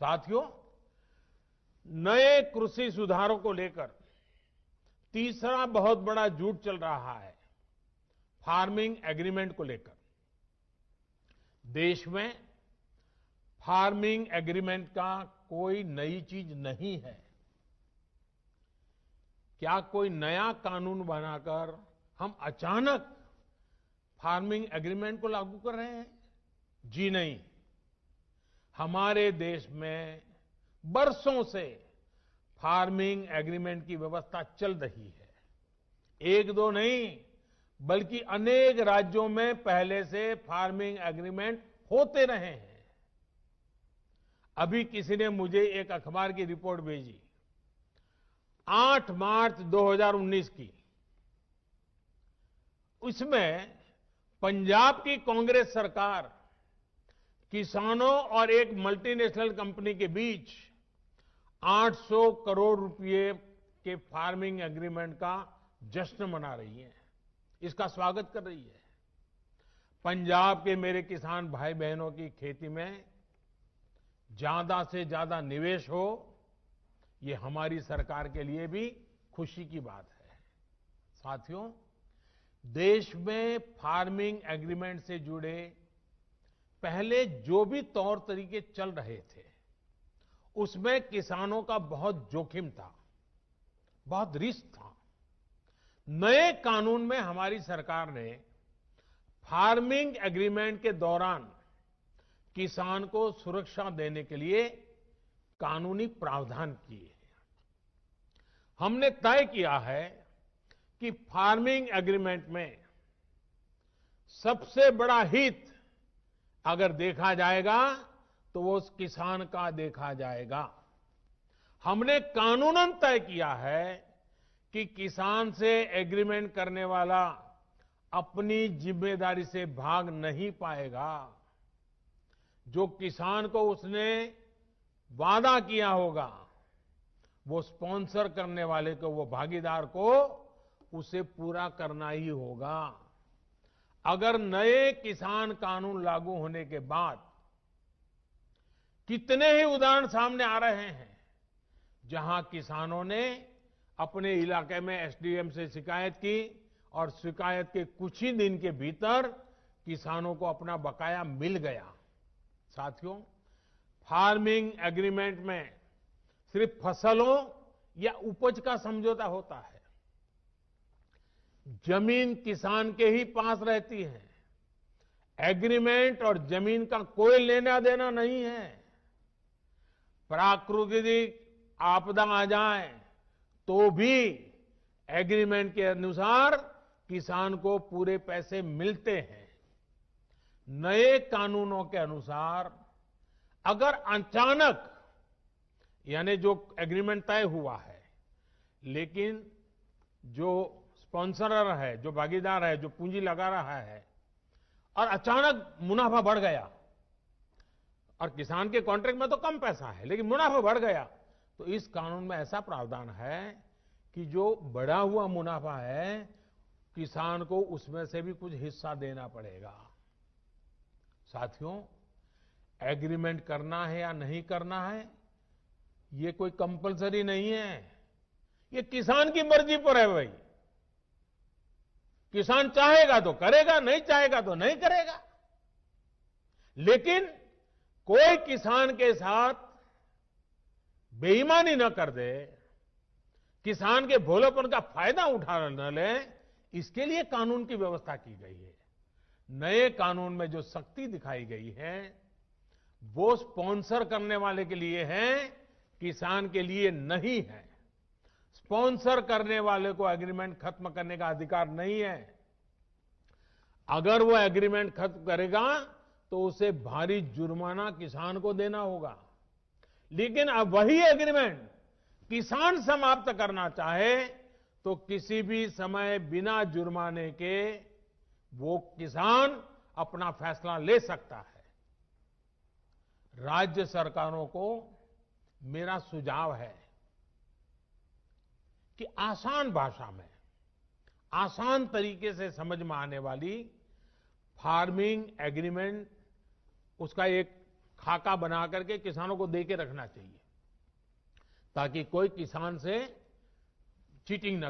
साथियों, नए कृषि सुधारों को लेकर तीसरा बहुत बड़ा झूठ चल रहा है, फार्मिंग एग्रीमेंट को लेकर। देश में फार्मिंग एग्रीमेंट का कोई नई चीज नहीं है। क्या कोई नया कानून बनाकर हम अचानक फार्मिंग एग्रीमेंट को लागू कर रहे हैं? जी नहीं। हमारे देश में बरसों से फार्मिंग एग्रीमेंट की व्यवस्था चल रही है। एक दो नहीं, बल्कि अनेक राज्यों में पहले से फार्मिंग एग्रीमेंट होते रहे हैं। अभी किसी ने मुझे एक अखबार की रिपोर्ट भेजी, 8 मार्च 2019 की। उसमें पंजाब की कांग्रेस सरकार किसानों और एक मल्टीनेशनल कंपनी के बीच 800 करोड़ रुपए के फार्मिंग एग्रीमेंट का जश्न मना रही है, इसका स्वागत कर रही है। पंजाब के मेरे किसान भाई बहनों की खेती में ज्यादा से ज्यादा निवेश हो, ये हमारी सरकार के लिए भी खुशी की बात है। साथियों, देश में फार्मिंग एग्रीमेंट से जुड़े पहले जो भी तौर तरीके चल रहे थे, उसमें किसानों का बहुत जोखिम था, बहुत रिस्क था। नए कानून में हमारी सरकार ने फार्मिंग एग्रीमेंट के दौरान किसान को सुरक्षा देने के लिए कानूनी प्रावधान किए हैं। हमने तय किया है कि फार्मिंग एग्रीमेंट में सबसे बड़ा हित अगर देखा जाएगा तो वो उस किसान का देखा जाएगा। हमने कानूनन तय किया है कि किसान से एग्रीमेंट करने वाला अपनी जिम्मेदारी से भाग नहीं पाएगा। जो किसान को उसने वादा किया होगा, वो स्पॉन्सर करने वाले को, वो भागीदार को उसे पूरा करना ही होगा। अगर नए किसान कानून लागू होने के बाद कितने ही उदाहरण सामने आ रहे हैं जहां किसानों ने अपने इलाके में एसडीएम से शिकायत की और शिकायत के कुछ ही दिन के भीतर किसानों को अपना बकाया मिल गया। साथियों, फार्मिंग एग्रीमेंट में सिर्फ फसलों या उपज का समझौता होता है। जमीन किसान के ही पास रहती है। एग्रीमेंट और जमीन का कोई लेना देना नहीं है। प्राकृतिक आपदा आ जाए तो भी एग्रीमेंट के अनुसार किसान को पूरे पैसे मिलते हैं। नए कानूनों के अनुसार अगर अचानक, यानी जो एग्रीमेंट तय हुआ है, लेकिन जो स्पॉन्सरर है, जो भागीदार है, जो पूंजी लगा रहा है, और अचानक मुनाफा बढ़ गया, और किसान के कॉन्ट्रैक्ट में तो कम पैसा है लेकिन मुनाफा बढ़ गया, तो इस कानून में ऐसा प्रावधान है कि जो बढ़ा हुआ मुनाफा है, किसान को उसमें से भी कुछ हिस्सा देना पड़ेगा। साथियों, एग्रीमेंट करना है या नहीं करना है, ये कोई कंपलसरी नहीं है। ये किसान की मर्जी पर है भाई। किसान चाहेगा तो करेगा, नहीं चाहेगा तो नहीं करेगा। लेकिन कोई किसान के साथ बेईमानी न कर दे, किसान के भोलेपन का फायदा उठा न ले, इसके लिए कानून की व्यवस्था की गई है। नए कानून में जो सख्ती दिखाई गई है, वो स्पॉन्सर करने वाले के लिए है, किसान के लिए नहीं है। स्पॉन्सर करने वाले को एग्रीमेंट खत्म करने का अधिकार नहीं है। अगर वो एग्रीमेंट खत्म करेगा तो उसे भारी जुर्माना किसान को देना होगा। लेकिन अब वही एग्रीमेंट किसान समाप्त करना चाहे तो किसी भी समय बिना जुर्माने के वो किसान अपना फैसला ले सकता है। राज्य सरकारों को मेरा सुझाव है कि आसान भाषा में, आसान तरीके से समझ में आने वाली फार्मिंग एग्रीमेंट, उसका एक खाका बना करके किसानों को दे के रखना चाहिए ताकि कोई किसान से चीटिंग न कर